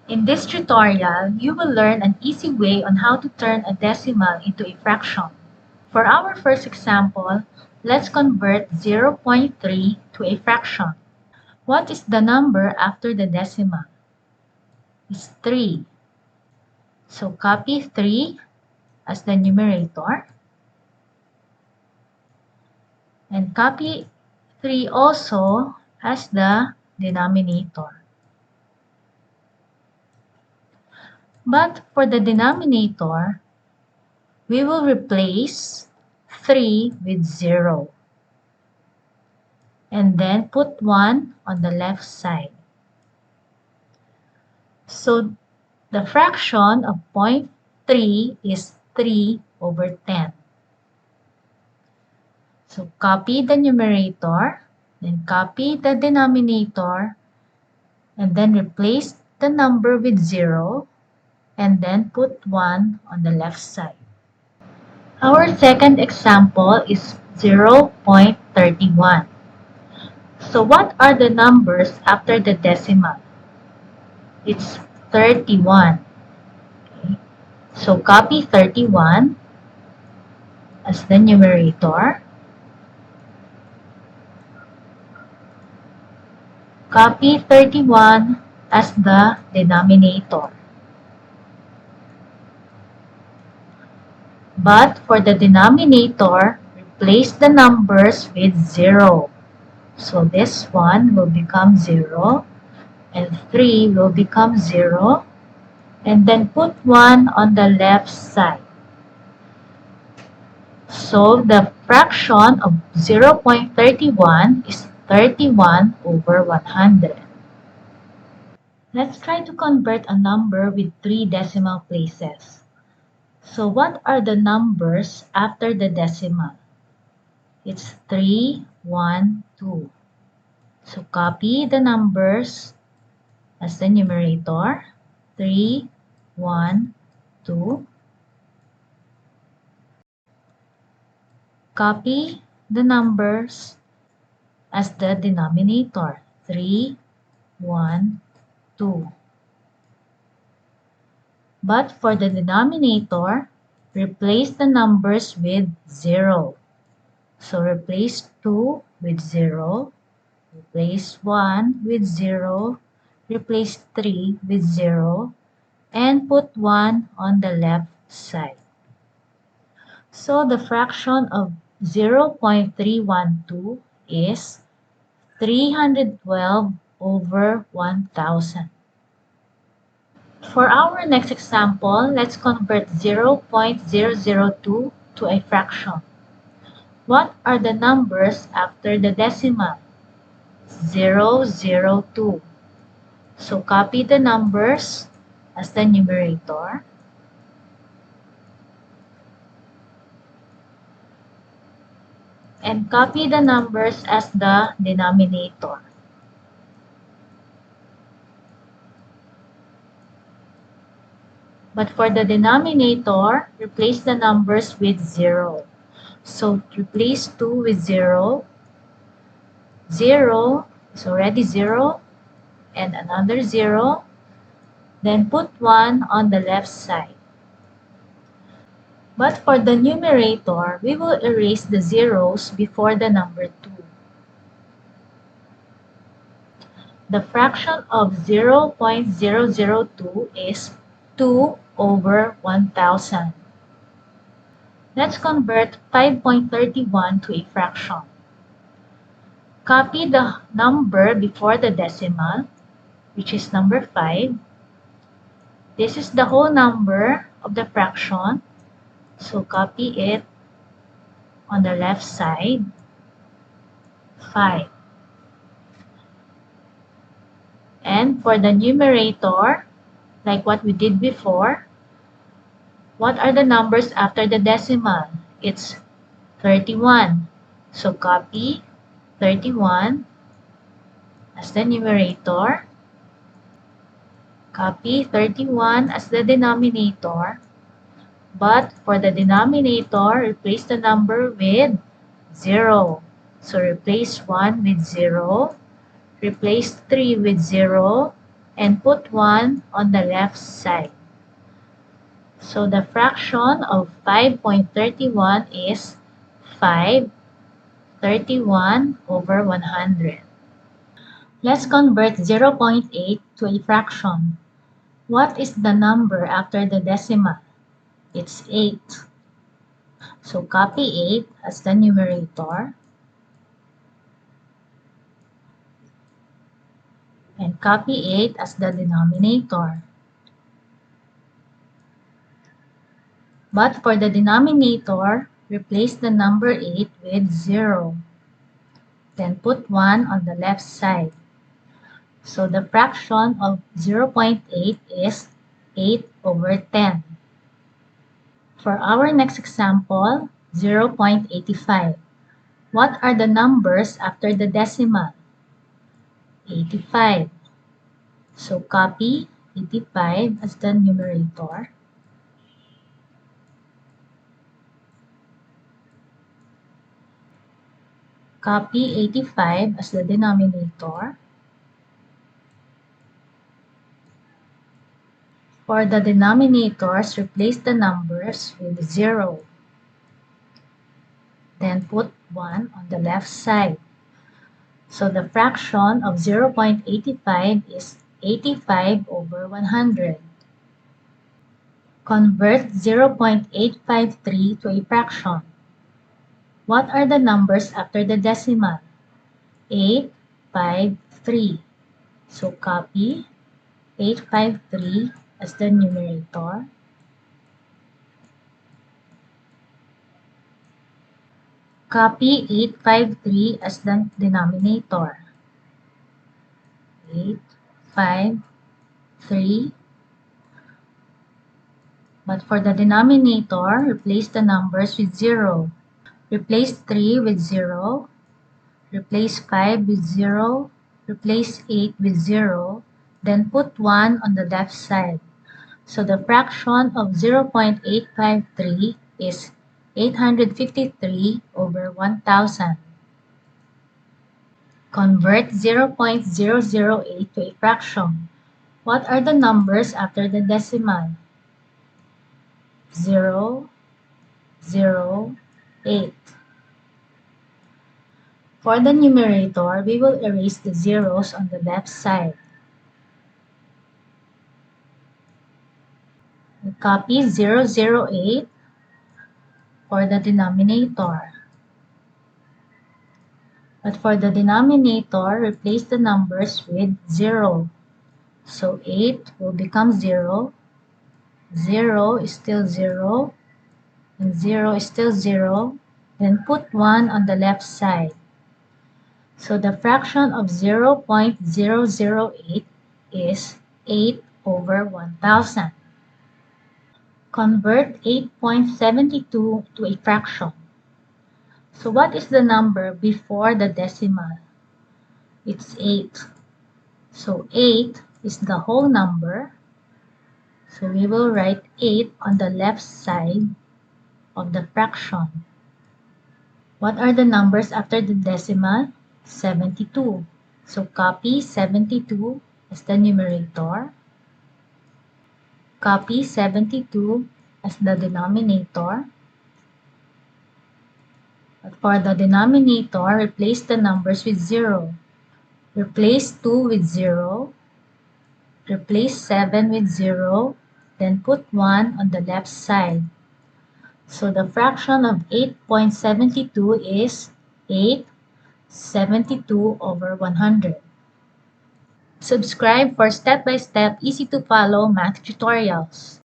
In this tutorial, you will learn an easy way on how to turn a decimal into a fraction. For our first example, let's convert 0.3 to a fraction. What is the number after the decimal? It's 3. So copy 3 as the numerator and copy 3 also as the denominator. But for the denominator, we will replace 3 with 0 and then put 1 on the left side. So the fraction of 0.3 is 3 over 10. So copy the numerator, then copy the denominator, and then replace the number with 0, and then put 1 on the left side. Our second example is 0.31. So what are the numbers after the decimal? It's 31. Okay. So copy 31 as the numerator. Copy 31 as the denominator. But for the denominator, replace the numbers with 0. So this one will become 0, and 3 will become 0, and then put 1 on the left side. So the fraction of 0.31 is 31 over 100. Let's try to convert a number with 3 decimal places. So what are the numbers after the decimal? It's 3, 1, 2. So copy the numbers as the numerator, 3, 1, 2. Copy the numbers as the denominator, 3, 1, 2. But for the denominator, replace the numbers with 0. So replace 2 with 0, replace 1 with 0, replace 3 with 0, and put 1 on the left side. So the fraction of 0.312 is 312 over 1000. For our next example, let's convert 0.002 to a fraction. What are the numbers after the decimal? 002. So copy the numbers as the numerator. And copy the numbers as the denominator. But for the denominator, replace the numbers with 0. So replace 2 with 0. 0 is already 0. And another 0. Then put 1 on the left side. But for the numerator, we will erase the zeros before the number 2. The fraction of 0.002 is 2 over 1000. Let's convert 5.31 to a fraction. Copy the number before the decimal, which is number 5. This is the whole number of the fraction, so copy it on the left side, 5. And for the numerator, like what we did before, what are the numbers after the decimal? It's 31. So copy 31 as the numerator. Copy 31 as the denominator. But for the denominator, replace the number with 0. So replace 1 with 0. Replace 3 with 0. and put 1 on the left side. So the fraction of 5.31 is 5/31 over 100. Let's convert 0.8 to a fraction. What is the number after the decimal? It's 8. So copy 8 as the numerator and copy 8 as the denominator. But for the denominator, replace the number 8 with 0. Then put 1 on the left side. So the fraction of 0.8 is 8 over 10. For our next example, 0.85. What are the numbers after the decimal? 85. So copy 85 as the numerator. Copy 85 as the denominator. For the denominators, replace the numbers with 0. Then put 1 on the left side. So the fraction of 0.85 is 85 over 100. Convert 0.853 to a fraction. What are the numbers after the decimal? 8, 5, 3. So copy 853 as the numerator. Copy 853 as the denominator. 8, 5, 3. But for the denominator, replace the numbers with 0. Replace 3 with 0. Replace 5 with 0. Replace 8 with 0. Then put 1 on the left side. So the fraction of 0.853 is 853 over 1000. Convert 0.008 to a fraction. What are the numbers after the decimal? 0, 0, 8. For the numerator, we will erase the zeros on the left side. We copy 008 for the denominator. But for the denominator, replace the numbers with 0. So 8 will become 0. 0 is still 0. And 0 is still 0. Then put 1 on the left side. So the fraction of 0.008 is 8 over 1000. Convert 8.72 to a fraction. So what is the number before the decimal? It's 8. So 8 is the whole number. So we will write 8 on the left side of the fraction. What are the numbers after the decimal? 72. So copy 72 as the numerator. Copy 72 as the denominator. But for the denominator, replace the numbers with 0. Replace 2 with 0. Replace 7 with 0. Then put 1 on the left side. So the fraction of 8.72 is 8/72 over 100. Subscribe for step-by-step, easy-to-follow math tutorials.